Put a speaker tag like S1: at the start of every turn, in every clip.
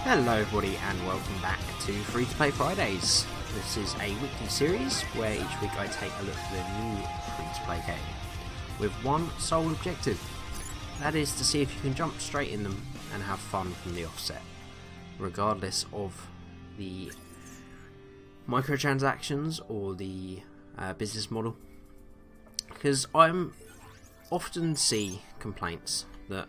S1: Hello everybody and welcome back to Free to Play Fridays. This is a weekly series where each week I take a look at a new free to play game with one sole objective. That is to see if you can jump straight in them and have fun from the offset, regardless of the microtransactions or the business model. Because I'm often see complaints that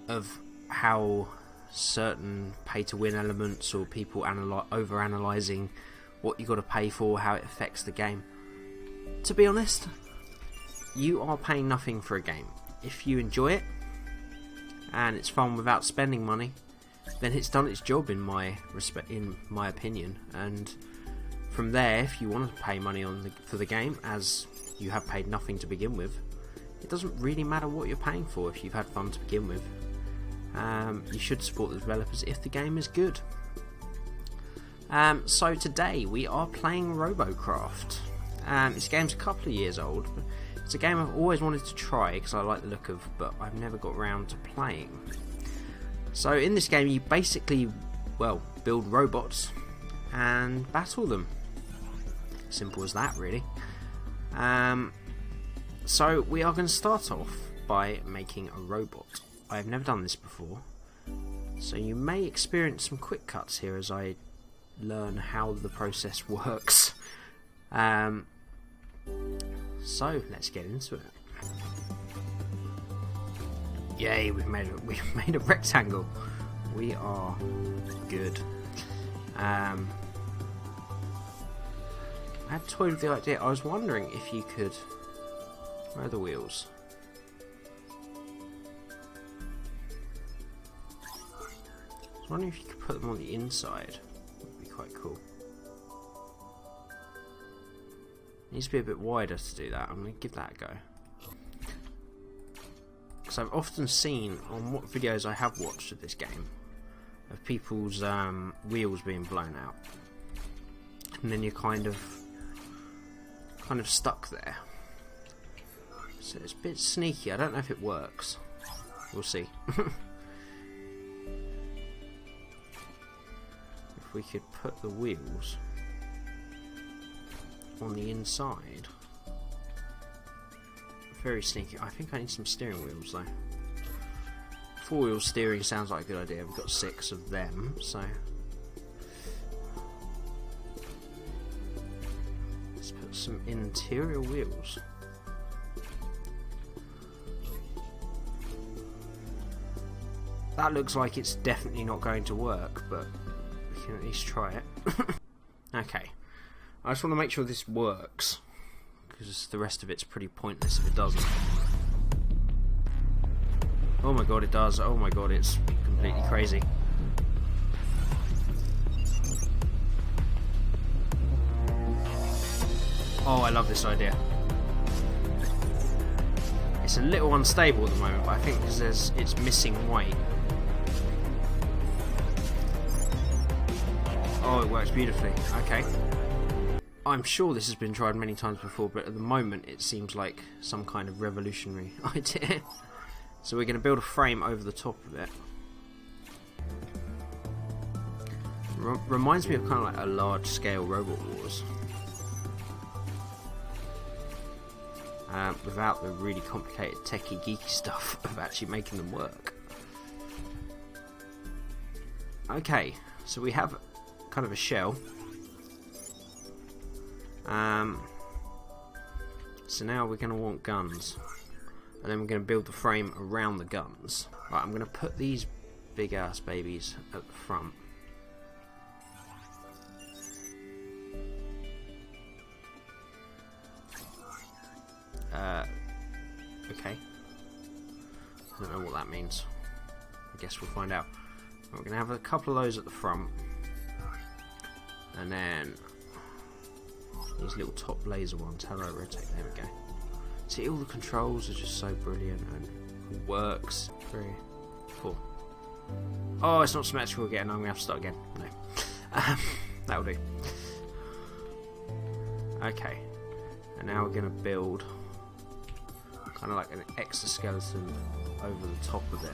S1: of how certain pay-to-win elements or people over-analysing what you got to pay for, how it affects the game. To be honest, you are paying nothing for a game. If you enjoy it and it's fun without spending money, then it's done its job in my opinion. And from there, if you want to pay money for the game, as you have paid nothing to begin with, it doesn't really matter what you're paying for if you've had fun to begin with. You should support the developers if the game is good. So today we are playing Robocraft. This game's a couple of years old, but it's a game I've always wanted to try because I like the look of, but I've never got around to playing. So in this game you basically, build robots and battle them. Simple as that, really. So we are going to start off by making a robot. I've never done this before, so you may experience some quick cuts here as I learn how the process works. So let's get into it. Yay, we've made a rectangle. We are good. I had toyed with the idea. I was wondering if you could. Where are the wheels? I was wondering if you could put them on the inside. That would be quite cool. It needs to be a bit wider to do that. I'm going to give that a go. Because I've often seen on what videos I have watched of this game of people's wheels being blown out, and then you're kind of stuck there. So it's a bit sneaky. I don't know if it works. We'll see. If we could put the wheels on the inside. Very sneaky. I think I need some steering wheels though. 4-wheel steering sounds like a good idea. We've got 6 of them, so let's put some interior wheels. That looks like it's definitely not going to work, but we can at least try it. Okay, I just want to make sure this works, because the rest of it's pretty pointless if it doesn't. Oh my god, it does. Oh my god, it's completely crazy. Oh, I love this idea. It's a little unstable at the moment, but I think because it's missing weight. Oh, it works beautifully. Okay. I'm sure this has been tried many times before, but at the moment it seems like some kind of revolutionary idea. So we're going to build a frame over the top of it. Reminds me of kind of like a large-scale Robot Wars. Without the really complicated techie geeky stuff of actually making them work. Okay, so we have kind of a shell. So now we're going to want guns, and then we're going to build the frame around the guns. Right, I'm going to put these big ass babies at the front. Okay. I don't know what that means. I guess we'll find out. We're going to have a couple of those at the front, and then these little top laser ones. Hello, rotate. There we go. See, all the controls are just so brilliant and it works. Very cool. Oh, it's not symmetrical again. I'm going to have to start again. No. That'll do. Okay. And now we're going to build kind of like an exoskeleton over the top of it.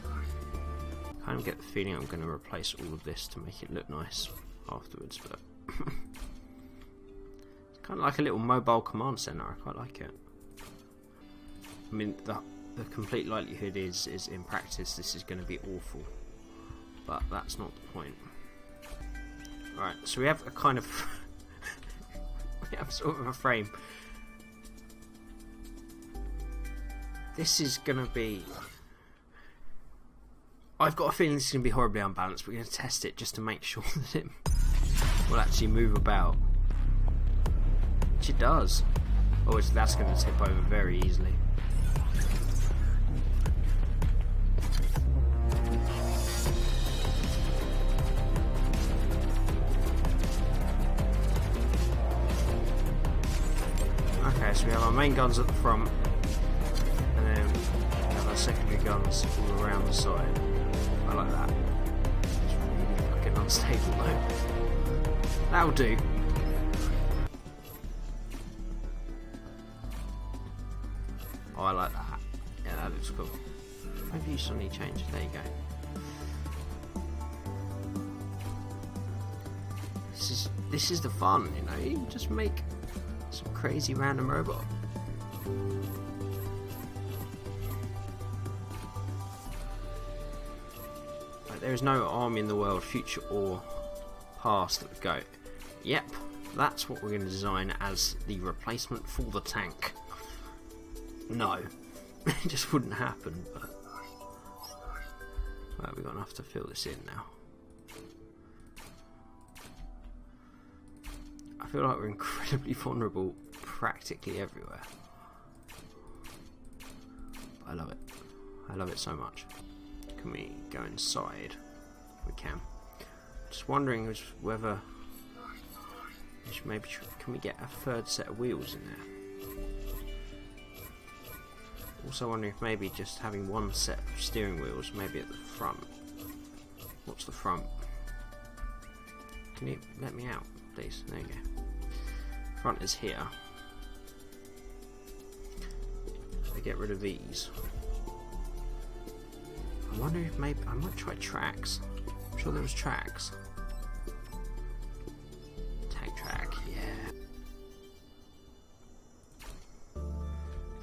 S1: I kind of get the feeling I'm going to replace all of this to make it look nice afterwards, but it's kind of like a little mobile command center. I quite like it. I mean, the complete likelihood is in practice this is going to be awful, but that's not the point. Alright, so we have a kind of we have sort of a frame. This is going to be... I've got a feeling this is going to be horribly unbalanced. We're going to test it just to make sure that it will actually move about. Which it does. Oh, that's going to tip over very easily. Okay, so we have our main guns at the front, and then we have our secondary guns all around the side. I like that. It's really fucking unstable though. That'll do. Oh, I like that. Yeah, that looks cool. Maybe you suddenly change. There you go. This is the fun, you know. You just make some crazy random robot. Like, there is no army in the world, future or past, that would go, yep, that's what we're going to design as the replacement for the tank. No, it just wouldn't happen. But right, we've got enough to fill this in now. I feel like we're incredibly vulnerable practically everywhere. But I love it. I love it so much. Can we go inside? We can. Just wondering whether we should maybe can we get a third set of wheels in there? Also wondering if maybe just having one set of steering wheels, maybe at the front. What's the front? Can you let me out, please? There you go. Front is here. I get rid of these. I wonder if maybe I might try tracks. I'm sure there was tracks. Tank track, yeah.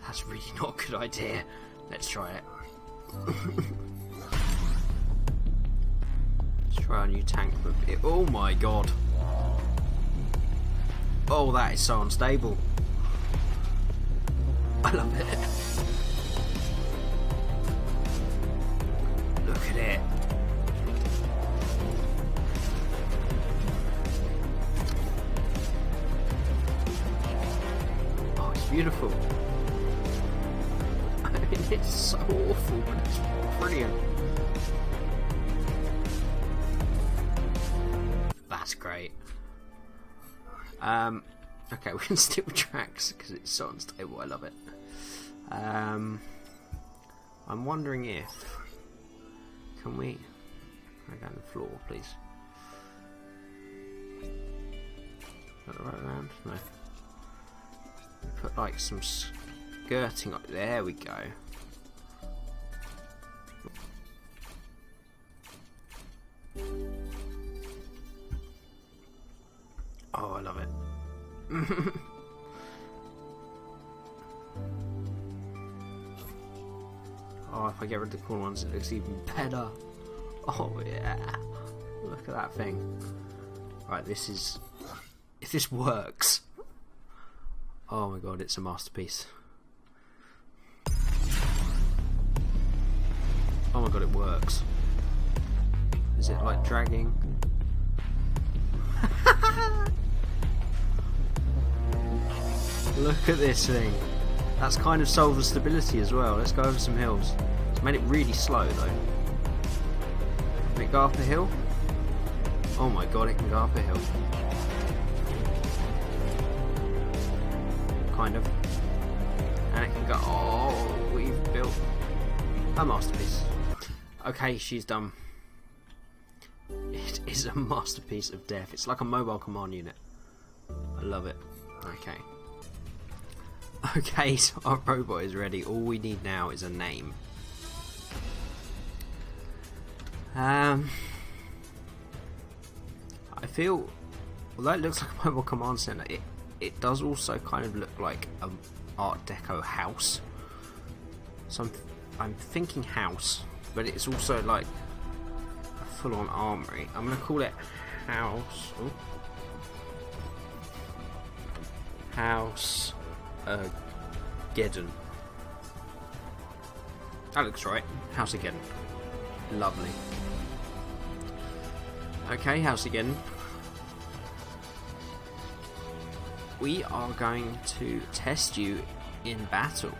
S1: That's really not a good idea. Let's try it. Let's try a new tank. Oh my god. Oh, that is so unstable. I love it. Look at it. Oh, it's beautiful. I mean, it's so awful, but it's brilliant. That's great. Okay, we can still tracks because it's so unstable. I love it. I'm wondering if can we go down the floor, please? Is that the right round? No. Put like some skirting up. There we go. Oh, I love it. Oh, if I get rid of the cool ones, it looks even better. Oh yeah, look at that thing. Right, this is... if this works... oh my god, it's a masterpiece. Oh my god, it works. Is it like dragging? Look at this thing. That's kind of solved the stability as well. Let's go over some hills. It's made it really slow though. Can it go up a hill? Oh my god, it can go up a hill. Kind of. And it can go... oh, we've built a masterpiece. Okay, she's done. It is a masterpiece of death. It's like a mobile command unit. I love it. Okay. Okay, so our robot is ready. All we need now is a name. I feel, although it looks like a mobile command center, it does also kind of look like an Art Deco house. So I'm thinking house, but it's also like a full-on armory. I'm going to call it house. Ooh. Houseageddon. That looks right. Houseageddon. Lovely. Okay, Houseageddon. We are going to test you in battle.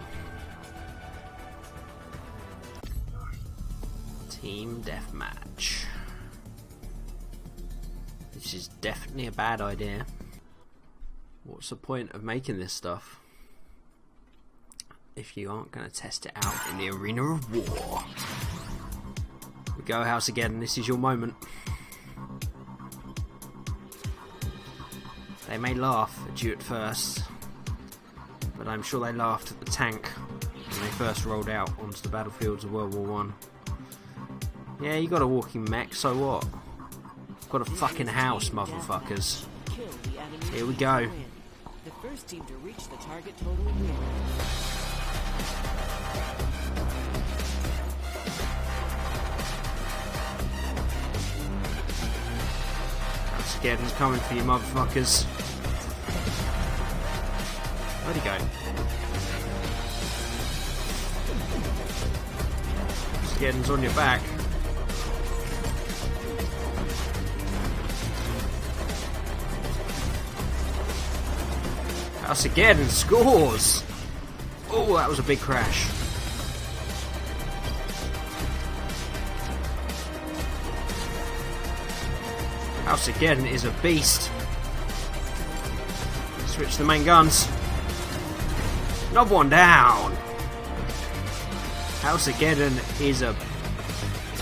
S1: Team deathmatch. This is definitely a bad idea. What's the point of making this stuff if you aren't going to test it out in the arena of war? We go, Houseageddon. This is your moment. They may laugh at you at first, but I'm sure they laughed at the tank when they first rolled out onto the battlefields of World War One. Yeah, you got a walking mech, so what? Got a fucking house, motherfuckers. Here we go.
S2: The first team to reach the target total win.
S1: Houseageddon's coming for you, motherfuckers. Where'd he go? Houseageddon's on your back. Houseageddon scores! Oh, that was a big crash. Houseageddon is a beast. Switch the main guns. Another one down. Houseageddon is a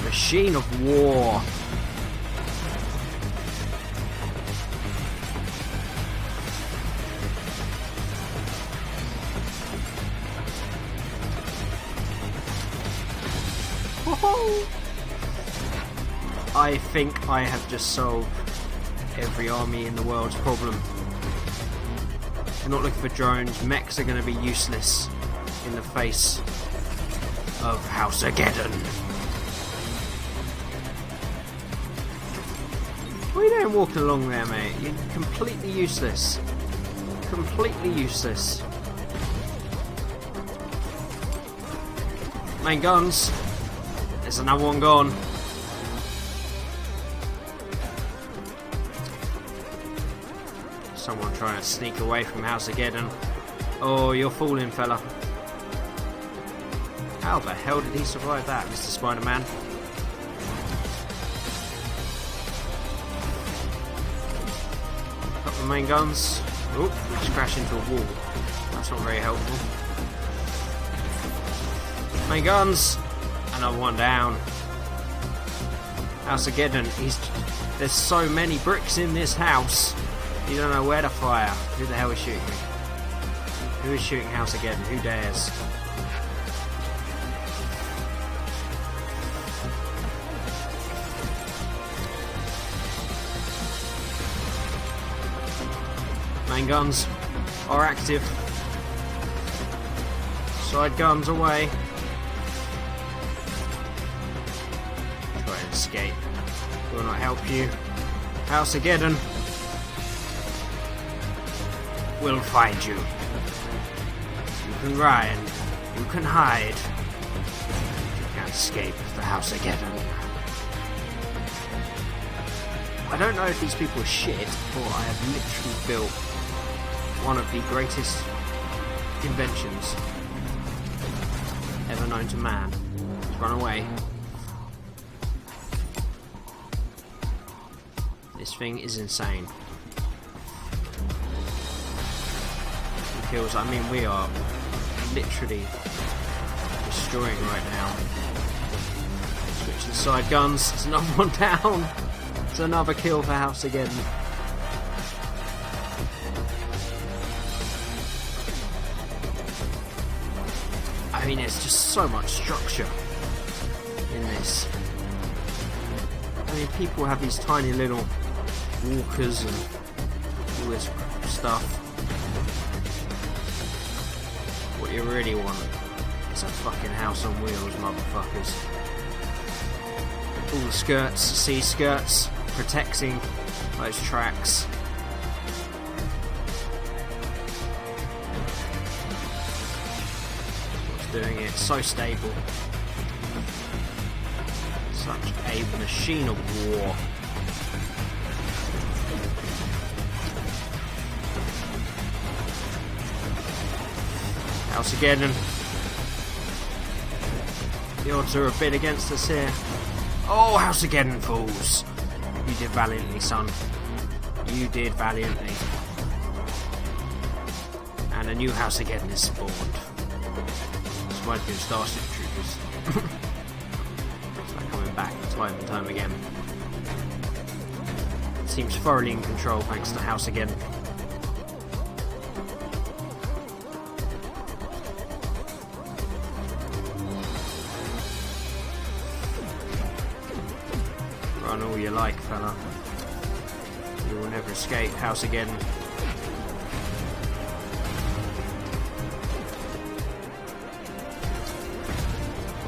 S1: machine of war. I think I have just solved every army in the world's problem. We're not looking for drones. Mechs are going to be useless in the face of Houseageddon. What are you doing walking along there, mate? You're completely useless. Completely useless. Main guns. There's another one gone. Someone trying to sneak away from Houseageddon. Oh, you're falling, fella. How the hell did he survive that, Mr. Spider-Man? Got the main guns. Oh, we just crashed into a wall. That's not very helpful. Main guns. Another one down. Houseageddon. There's so many bricks in this house. You don't know where to fire. Who the hell is shooting me? Who is shooting Houseageddon? Who dares? Main guns are active. Side guns away. Try and escape. Will not help you. Houseageddon will find you. You can run. You can hide. You can't escape the Houseageddon. I don't know if these people are shit, or I have literally built one of the greatest inventions ever known to man. Run away. This thing is insane. Kills. I mean, we are literally destroying right now. Switching side guns. It's another one down. It's another kill for Houseageddon. I mean, there's just so much structure in this. mean, people have these tiny little walkers and all this stuff. What you really want is a fucking house on wheels, motherfuckers. All the skirts, sea skirts, protecting those tracks. It's doing it so stable. Such a machine of war. Houseageddon. The odds are a bit against us here. Oh, Houseageddon fools! You did valiantly, son. You did valiantly. And a new Houseageddon is spawned. This might be Starship Troopers. Coming back time and time again. It seems thoroughly in control thanks to Houseageddon. Run all you like, fella. You will never escape Houseageddon.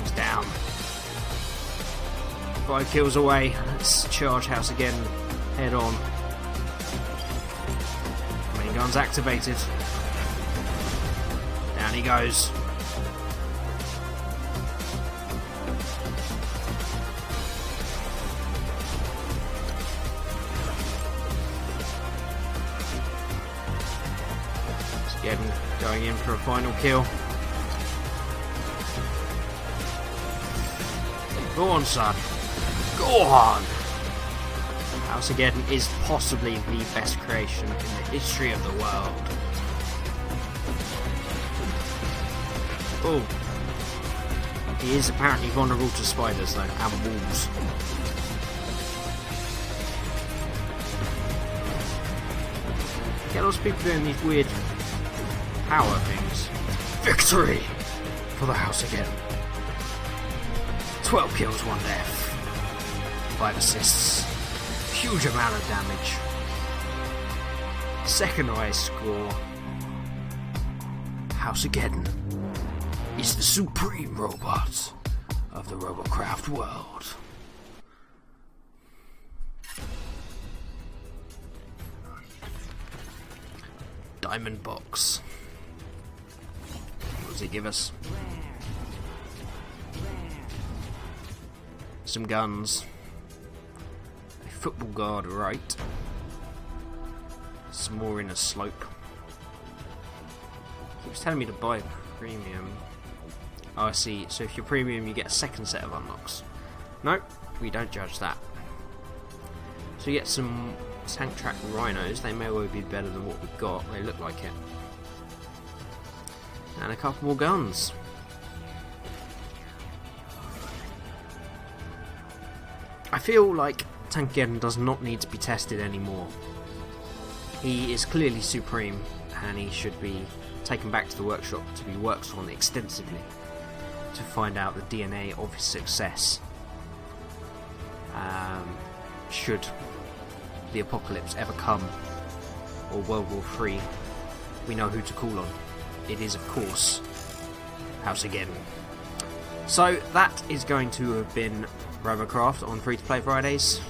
S1: He's down. 5 kills away. Let's charge Houseageddon head on. Main guns activated. Down he goes. Houseageddon going in for a final kill. Go on, son. Go on! Houseageddon is possibly the best creation in the history of the world. Oh. He is apparently vulnerable to spiders though, and wolves. Get lots of people doing these weird power things. Victory for the Houseageddon. 12 kills, 1 death. 5 assists. Huge amount of damage. Second highest score. Houseageddon is the supreme robot of the Robocraft world. Diamond box. What does it give us? Some guns. A football guard right. Some more in a slope. Keeps telling me to buy premium. Oh, I see. So if you're premium, you get a second set of unlocks. Nope, we don't judge that. So you get some tank track rhinos. They may well be better than what we've got. They look like it. And a couple more guns. I feel like Houseageddon does not need to be tested anymore. He is clearly supreme, and he should be taken back to the workshop to be worked on extensively to find out the DNA of his success. Should the apocalypse ever come, or World War III, we know who to call on. It is, of course, Houseageddon. So that is going to have been Robocraft on Free to Play Fridays.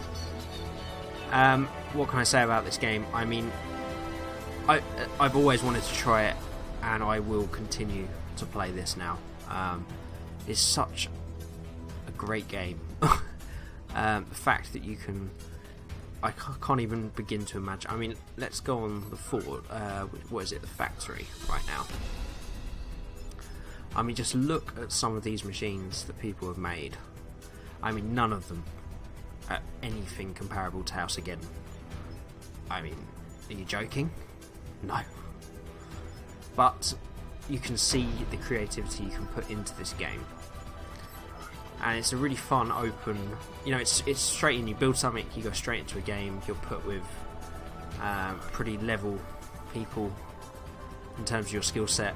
S1: What can I say about this game? I mean, I've always wanted to try it, and I will continue to play this now. It's such a great game. The fact that you can... I can't even begin to imagine. I mean, let's go on the Ford. What is it? The factory right now. I mean, just look at some of these machines that people have made. I mean, none of them are anything comparable to Houseageddon. I mean, are you joking? No. But you can see the creativity you can put into this game. And it's a really fun, open... You know, it's straight in. You build something, you go straight into a game. You're put with pretty level people in terms of your skill set.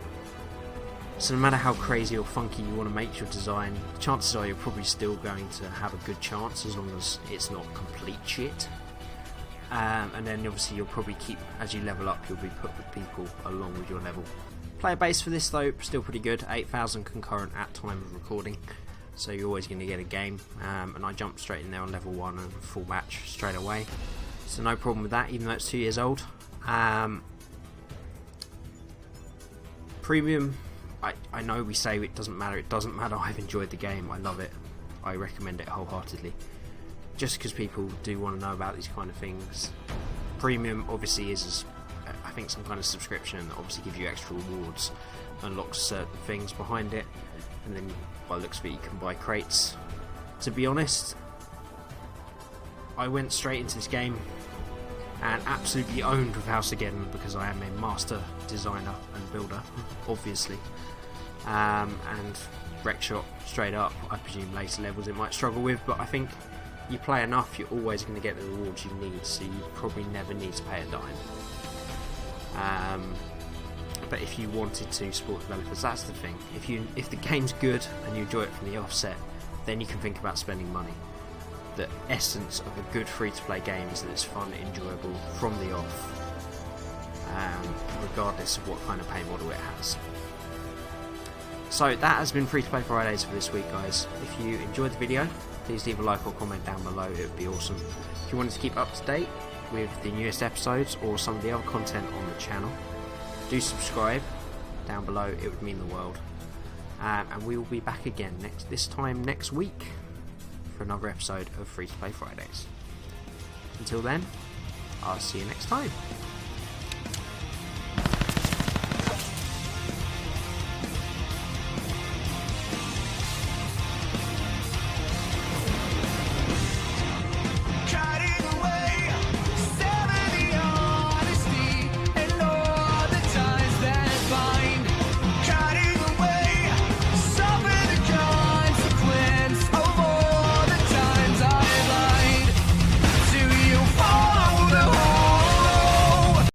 S1: So no matter how crazy or funky you want to make your design, chances are you're probably still going to have a good chance, as long as it's not complete shit. And then obviously you'll probably keep, as you level up, you'll be put with people along with your level. Player base for this though, still pretty good, 8,000 concurrent at time of recording, so you're always going to get a game. And I jumped straight in there on level 1 and full match straight away, so no problem with that, even though it's 2 years old. Premium, I know we say it doesn't matter, I've enjoyed the game, I love it, I recommend it wholeheartedly. Just because people do want to know about these kind of things. Premium obviously is, I think, some kind of subscription that obviously gives you extra rewards, unlocks certain things behind it, and then by the looks of it you can buy crates. To be honest, I went straight into this game and absolutely owned with Houseageddon, because I am a master designer and builder, obviously. And Wreckshop, straight up, I presume later levels it might struggle with, but I think you play enough, you're always going to get the rewards you need, so you probably never need to pay a dime. But if you wanted to support developers, that's the thing. If the game's good and you enjoy it from the offset, then you can think about spending money. The essence of a good free-to-play game is that it's fun, enjoyable from the off, regardless of what kind of pay model it has. So that has been Free to Play Fridays for this week, guys. If you enjoyed the video, please leave a like or comment down below, it would be awesome. If you wanted to keep up to date with the newest episodes or some of the other content on the channel, do subscribe down below, it would mean the world. And we will be back again this time next week for another episode of Free to Play Fridays. Until then, I'll see you next time.